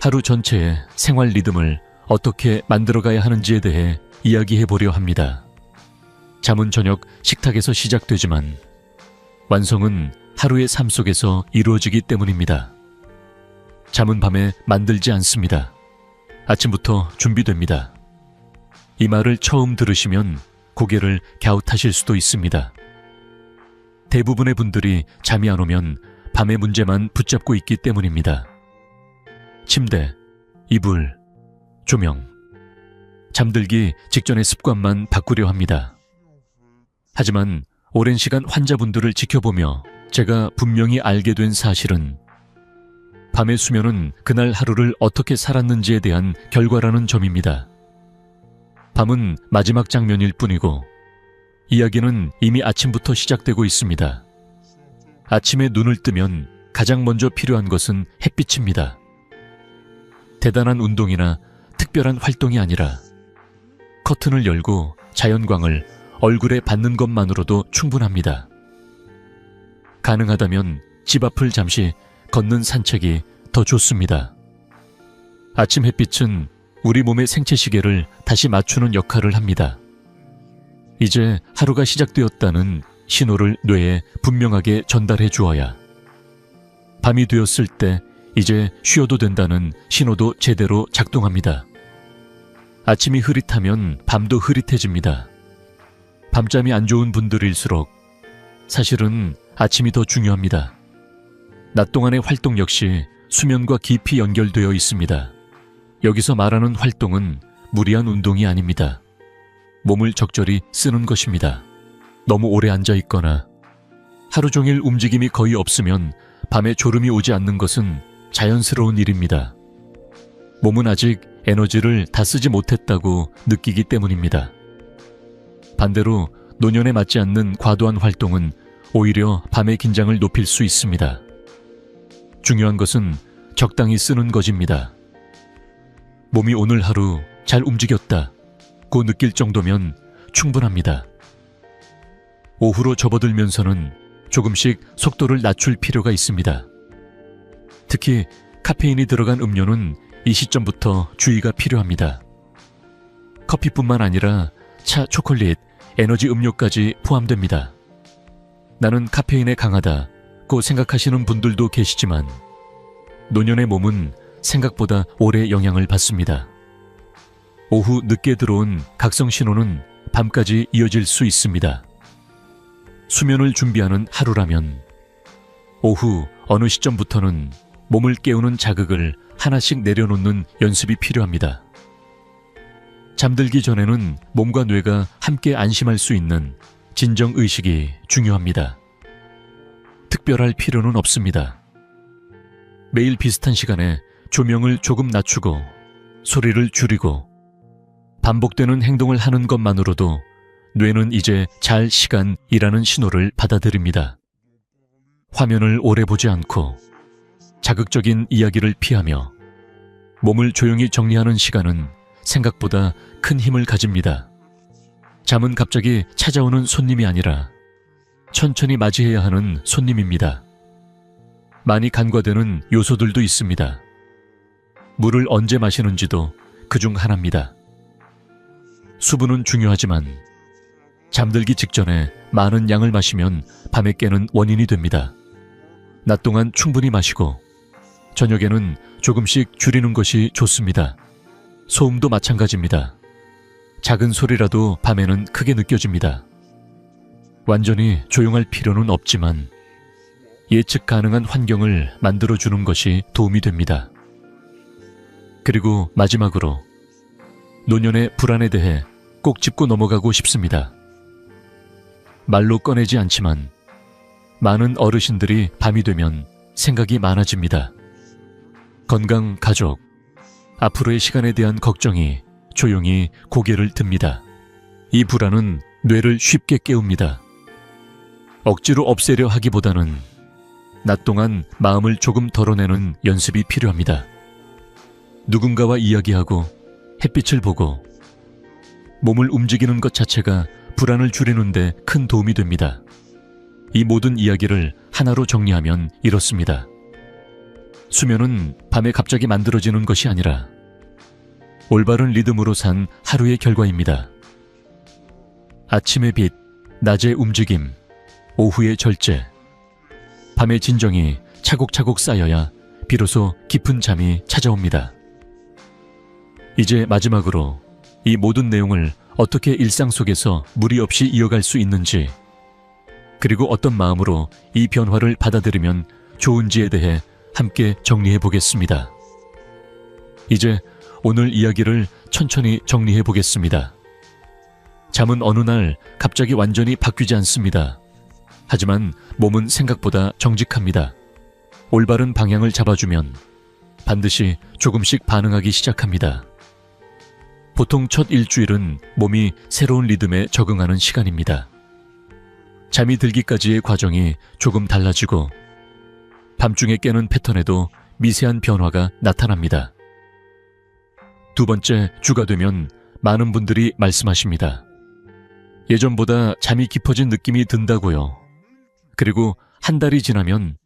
하루 전체의 생활 리듬을 어떻게 만들어가야 하는지에 대해 이야기해 보려 합니다. 잠은 저녁 식탁에서 시작되지만 완성은 하루의 삶 속에서 이루어지기 때문입니다. 잠은 밤에 만들지 않습니다. 아침부터 준비됩니다. 이 말을 처음 들으시면 고개를 갸웃하실 수도 있습니다. 대부분의 분들이 잠이 안 오면 밤의 문제만 붙잡고 있기 때문입니다. 침대, 이불, 조명, 잠들기 직전의 습관만 바꾸려 합니다. 하지만 오랜 시간 환자분들을 지켜보며 제가 분명히 알게 된 사실은 밤의 수면은 그날 하루를 어떻게 살았는지에 대한 결과라는 점입니다. 밤은 마지막 장면일 뿐이고 이야기는 이미 아침부터 시작되고 있습니다. 아침에 눈을 뜨면 가장 먼저 필요한 것은 햇빛입니다. 대단한 운동이나 특별한 활동이 아니라 커튼을 열고 자연광을 얼굴에 받는 것만으로도 충분합니다. 가능하다면 집 앞을 잠시 걷는 산책이 더 좋습니다. 아침 햇빛은 우리 몸의 생체 시계를 다시 맞추는 역할을 합니다. 이제 하루가 시작되었다는 신호를 뇌에 분명하게 전달해 주어야 밤이 되었을 때 이제 쉬어도 된다는 신호도 제대로 작동합니다. 아침이 흐릿하면 밤도 흐릿해집니다. 밤잠이 안 좋은 분들일수록 사실은 아침이 더 중요합니다. 낮 동안의 활동 역시 수면과 깊이 연결되어 있습니다. 여기서 말하는 활동은 무리한 운동이 아닙니다. 몸을 적절히 쓰는 것입니다. 너무 오래 앉아 있거나 하루 종일 움직임이 거의 없으면 밤에 졸음이 오지 않는 것은 자연스러운 일입니다. 몸은 아직 에너지를 다 쓰지 못했다고 느끼기 때문입니다. 반대로 노년에 맞지 않는 과도한 활동은 오히려 밤의 긴장을 높일 수 있습니다. 중요한 것은 적당히 쓰는 것입니다. 몸이 오늘 하루 잘 움직였다고 느낄 정도면 충분합니다. 오후로 접어들면서는 조금씩 속도를 낮출 필요가 있습니다. 특히 카페인이 들어간 음료는 이 시점부터 주의가 필요합니다. 커피뿐만 아니라 차, 초콜릿, 에너지 음료까지 포함됩니다. 나는 카페인에 강하다고 생각하시는 분들도 계시지만 노년의 몸은 생각보다 오래 영향을 받습니다. 오후 늦게 들어온 각성 신호는 밤까지 이어질 수 있습니다. 수면을 준비하는 하루라면 오후 어느 시점부터는 몸을 깨우는 자극을 하나씩 내려놓는 연습이 필요합니다. 잠들기 전에는 몸과 뇌가 함께 안심할 수 있는 진정의식이 중요합니다. 특별할 필요는 없습니다. 매일 비슷한 시간에 조명을 조금 낮추고 소리를 줄이고 반복되는 행동을 하는 것만으로도 뇌는 이제 잘 시간이라는 신호를 받아들입니다. 화면을 오래 보지 않고 자극적인 이야기를 피하며 몸을 조용히 정리하는 시간은 생각보다 큰 힘을 가집니다. 잠은 갑자기 찾아오는 손님이 아니라 천천히 맞이해야 하는 손님입니다. 많이 간과되는 요소들도 있습니다. 물을 언제 마시는지도 그중 하나입니다. 수분은 중요하지만 잠들기 직전에 많은 양을 마시면 밤에 깨는 원인이 됩니다. 낮 동안 충분히 마시고 저녁에는 조금씩 줄이는 것이 좋습니다. 소음도 마찬가지입니다. 작은 소리라도 밤에는 크게 느껴집니다. 완전히 조용할 필요는 없지만 예측 가능한 환경을 만들어주는 것이 도움이 됩니다. 그리고 마지막으로 노년의 불안에 대해 꼭 짚고 넘어가고 싶습니다. 말로 꺼내지 않지만 많은 어르신들이 밤이 되면 생각이 많아집니다. 건강, 가족, 앞으로의 시간에 대한 걱정이 조용히 고개를 듭니다. 이 불안은 뇌를 쉽게 깨웁니다. 억지로 없애려 하기보다는 낮 동안 마음을 조금 덜어내는 연습이 필요합니다. 누군가와 이야기하고 햇빛을 보고 몸을 움직이는 것 자체가 불안을 줄이는 데 큰 도움이 됩니다. 이 모든 이야기를 하나로 정리하면 이렇습니다. 수면은 밤에 갑자기 만들어지는 것이 아니라 올바른 리듬으로 산 하루의 결과입니다. 아침의 빛, 낮의 움직임, 오후의 절제, 밤의 진정이 차곡차곡 쌓여야 비로소 깊은 잠이 찾아옵니다. 이제 마지막으로 이 모든 내용을 어떻게 일상 속에서 무리 없이 이어갈 수 있는지, 그리고 어떤 마음으로 이 변화를 받아들이면 좋은지에 대해 함께 정리해 보겠습니다. 이제 오늘 이야기를 천천히 정리해 보겠습니다. 잠은 어느 날 갑자기 완전히 바뀌지 않습니다. 하지만 몸은 생각보다 정직합니다. 올바른 방향을 잡아주면 반드시 조금씩 반응하기 시작합니다. 보통 첫 일주일은 몸이 새로운 리듬에 적응하는 시간입니다. 잠이 들기까지의 과정이 조금 달라지고 밤중에 깨는 패턴에도 미세한 변화가 나타납니다. 두 번째 주가 되면 많은 분들이 말씀하십니다. 예전보다 잠이 깊어진 느낌이 든다고요. 그리고 한 달이 지나면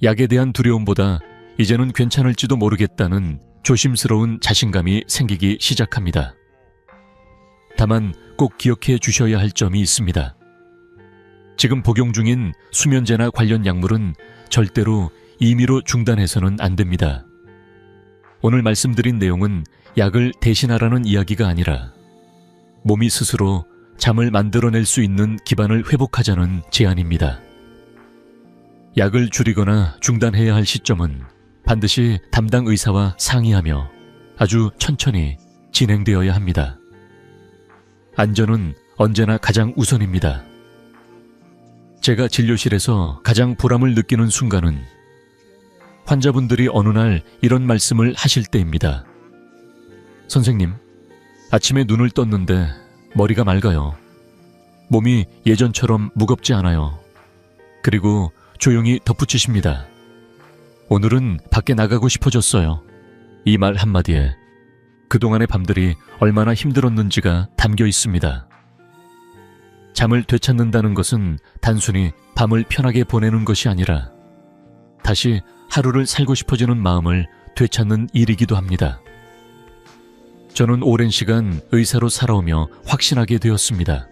약에 대한 두려움보다 이제는 괜찮을지도 모르겠다는 조심스러운 자신감이 생기기 시작합니다. 다만 꼭 기억해 주셔야 할 점이 있습니다. 지금 복용 중인 수면제나 관련 약물은 절대로 임의로 중단해서는 안 됩니다. 오늘 말씀드린 내용은 약을 대신하라는 이야기가 아니라 몸이 스스로 잠을 만들어낼 수 있는 기반을 회복하자는 제안입니다. 약을 줄이거나 중단해야 할 시점은 반드시 담당 의사와 상의하며 아주 천천히 진행되어야 합니다. 안전은 언제나 가장 우선입니다. 제가 진료실에서 가장 보람을 느끼는 순간은 환자분들이 어느 날 이런 말씀을 하실 때입니다. 선생님, 아침에 눈을 떴는데 머리가 맑아요. 몸이 예전처럼 무겁지 않아요. 그리고 조용히 덧붙이십니다. 오늘은 밖에 나가고 싶어졌어요. 이 말 한마디에 그동안의 밤들이 얼마나 힘들었는지가 담겨 있습니다. 잠을 되찾는다는 것은 단순히 밤을 편하게 보내는 것이 아니라 다시 하루를 살고 싶어지는 마음을 되찾는 일이기도 합니다. 저는 오랜 시간 의사로 살아오며 확신하게 되었습니다.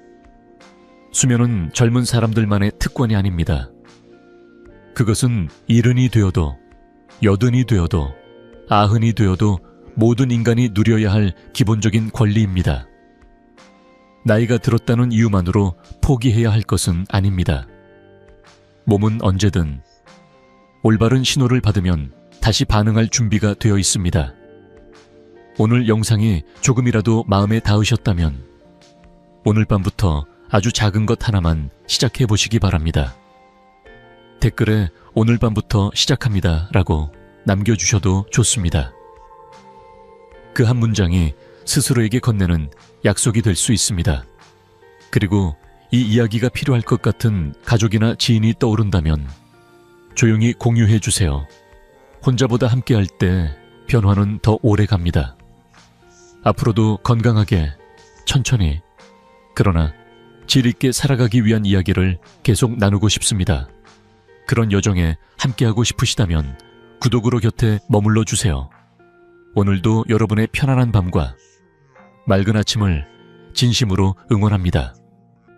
수면은 젊은 사람들만의 특권이 아닙니다. 그것은 70이 되어도 80이 되어도 90이 되어도 모든 인간이 누려야 할 기본적인 권리입니다. 나이가 들었다는 이유만으로 포기해야 할 것은 아닙니다. 몸은 언제든 올바른 신호를 받으면 다시 반응할 준비가 되어 있습니다. 오늘 영상이 조금이라도 마음에 닿으셨다면 오늘 밤부터 아주 작은 것 하나만 시작해 보시기 바랍니다. 댓글에 오늘 밤부터 시작합니다 라고 남겨주셔도 좋습니다. 그 한 문장이 스스로에게 건네는 약속이 될 수 있습니다. 그리고 이 이야기가 필요할 것 같은 가족이나 지인이 떠오른다면 조용히 공유해 주세요. 혼자보다 함께할 때 변화는 더 오래 갑니다. 앞으로도 건강하게, 천천히, 그러나 질 있게 살아가기 위한 이야기를 계속 나누고 싶습니다. 그런 여정에 함께하고 싶으시다면 구독으로 곁에 머물러 주세요. 오늘도 여러분의 편안한 밤과 맑은 아침을 진심으로 응원합니다.